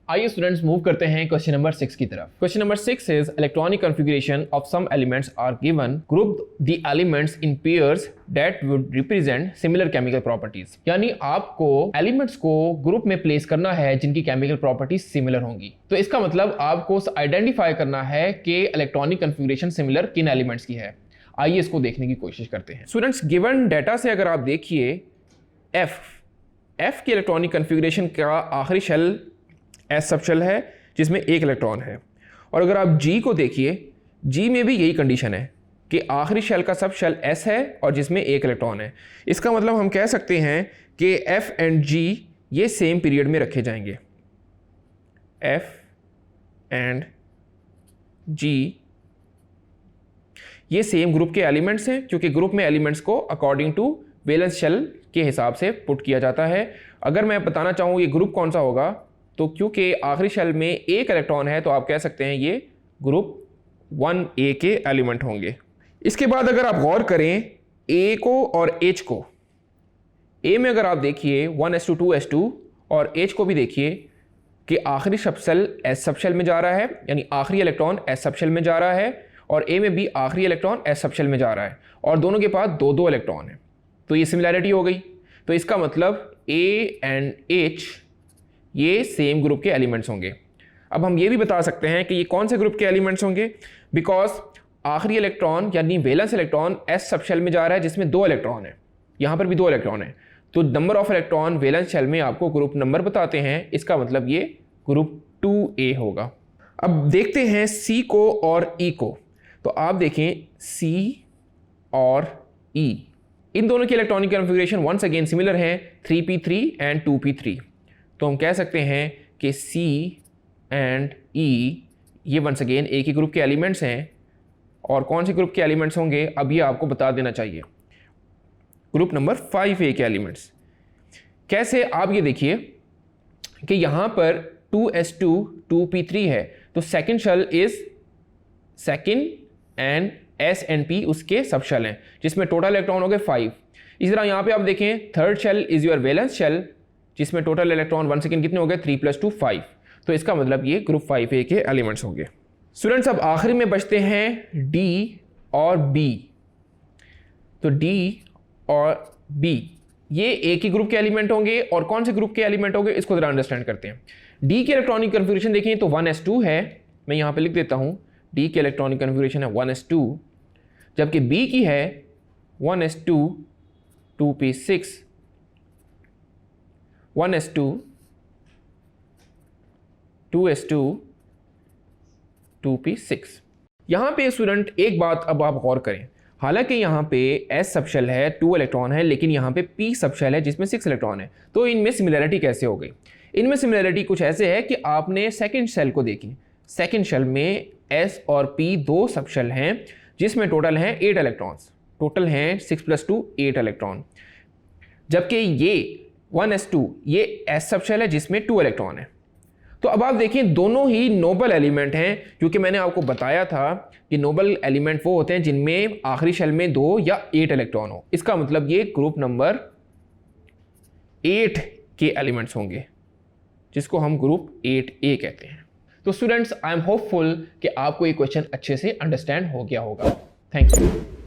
आइए students move करते हैं क्वेश्चन नंबर 6 की तरफ। Question number 6 is electronic configuration of some elements are given, group the elements in pairs that would represent similar chemical properties. यानी आपको elements को group में प्लेस करना है जिनकी केमिकल प्रॉपर्टीज सिमिलर होंगी। तो इसका मतलब आपको आइडेंटिफाई करना है कि इलेक्ट्रॉनिक कॉन्फ़िगरेशन सिमिलर किन एलिमेंट्स की है। आइए इसको देखने की कोशिश करते हैं। स्टूडेंट्स गिवन डाटा से अगर आप देखिए एफ की इलेक्ट्रॉनिक कॉन्फ़िगरेशन का आखिरी शेल एस सब शेल है जिसमें एक इलेक्ट्रॉन है, और अगर आप जी को देखिए, जी में भी यही कंडीशन है कि आखिरी शेल का सब शेल एस है और जिसमें एक इलेक्ट्रॉन है। इसका मतलब हम कह सकते हैं कि एफ एंड जी ये सेम पीरियड में रखे जाएंगे। एफ एंड जी ये सेम ग्रुप के एलिमेंट्स हैं, क्योंकि ग्रुप में एलिमेंट्स को अकॉर्डिंग टू वैलेंस शेल के हिसाब से पुट किया जाता है। अगर मैं बताना चाहूँ ये ग्रुप कौन सा होगा, तो क्योंकि आखिरी शेल में एक इलेक्ट्रॉन है तो आप कह सकते हैं ये ग्रुप 1A के एलिमेंट होंगे। इसके बाद अगर आप गौर करें A को और H को, A में अगर आप देखिए 1s2 2s2 और H को भी देखिए कि आखिरी सब शेल S सब शेल में जा रहा है, यानी आखिरी इलेक्ट्रॉन S सब शेल में जा रहा है, और A में भी आखिरी इलेक्ट्रॉन S सब शेल में जा रहा है, और दोनों के पास दो दो इलेक्ट्रॉन है। तो ये सिमिलैरिटी हो गई। तो इसका मतलब A एंड H ये सेम ग्रुप के एलिमेंट्स होंगे। अब हम ये भी बता सकते हैं कि ये कौन से ग्रुप के एलिमेंट्स होंगे, बिकॉज आखिरी इलेक्ट्रॉन यानी valence electron S sub shell में जा रहा है जिसमें दो इलेक्ट्रॉन है, यहाँ पर भी दो इलेक्ट्रॉन है, तो number of electron valence shell में आपको ग्रुप नंबर बताते हैं। इसका मतलब ये ग्रुप 2A होगा। अब देखते हैं C को और E को। तो आप देखें C और E, इन दोनों की electronic configuration once again similar है, 3p3 एंड 2p3। तो हम कह सकते हैं कि C एंड E ये वंस अगेन एक ही ग्रुप के एलिमेंट्स हैं, और कौन से ग्रुप के एलिमेंट्स होंगे अब ये आपको बता देना चाहिए, ग्रुप नंबर 5A के एलिमेंट्स। कैसे, आप ये देखिए कि यहाँ पर 2s2 2p3 है, तो second shell is second and S and P उसके सब शेल हैं जिसमें टोटल इलेक्ट्रॉन हो गए 5। इसी तरह यहाँ पे आप देखें third shell is your valence shell जिसमें टोटल इलेक्ट्रॉन 1 सेकेंड कितने हो गए 3 + 2 5। तो इसका मतलब ये ग्रुप 5A के एलिमेंट्स होंगे। स्टूडेंट्स अब आखिरी में बचते हैं D और B। तो D और B ये एक ही ग्रुप के एलिमेंट होंगे, और कौन से ग्रुप के एलिमेंट होंगे इसको जरा अंडरस्टैंड करते हैं। D की इलेक्ट्रॉनिक कॉन्फ़िगरेशन देखें तो 1s2 है, मैं यहाँ पे लिख देता हूँ D की इलेक्ट्रॉनिक कॉन्फ़िगरेशन है 1s2, जबकि B की है 1s2 2p6 1s2 2s2 2p6। यहाँ पे स्टूडेंट एक बात अब आप गौर करें, हालांकि यहाँ पे S सब शेल है 2 इलेक्ट्रॉन है, लेकिन यहाँ पे P सब शेल है जिसमें 6 इलेक्ट्रॉन है। तो इनमें सिमिलैरिटी कैसे हो गई? इनमें सिमिलैरिटी कुछ ऐसे है कि आपने सेकंड शेल को देखी, सेकंड शेल में S और P दो सब शेल हैं जिसमें टोटल हैं 8 इलेक्ट्रॉन्स, टोटल हैं 6 + 2 8 इलेक्ट्रॉन, जबकि ये 1s2 ये S सब शेल है जिसमें 2 इलेक्ट्रॉन है। तो अब आप देखें दोनों ही नोबल एलिमेंट हैं, क्योंकि मैंने आपको बताया था कि नोबल एलिमेंट वो होते हैं जिनमें आखिरी शेल में 2 या 8 इलेक्ट्रॉन हो। इसका मतलब ये ग्रुप नंबर 8 के एलिमेंट्स होंगे जिसको हम ग्रुप 8A कहते हैं। तो स्टूडेंट्स आई एम होपफुल कि आपको ये क्वेश्चन अच्छे से अंडरस्टैंड हो गया होगा। Thank you.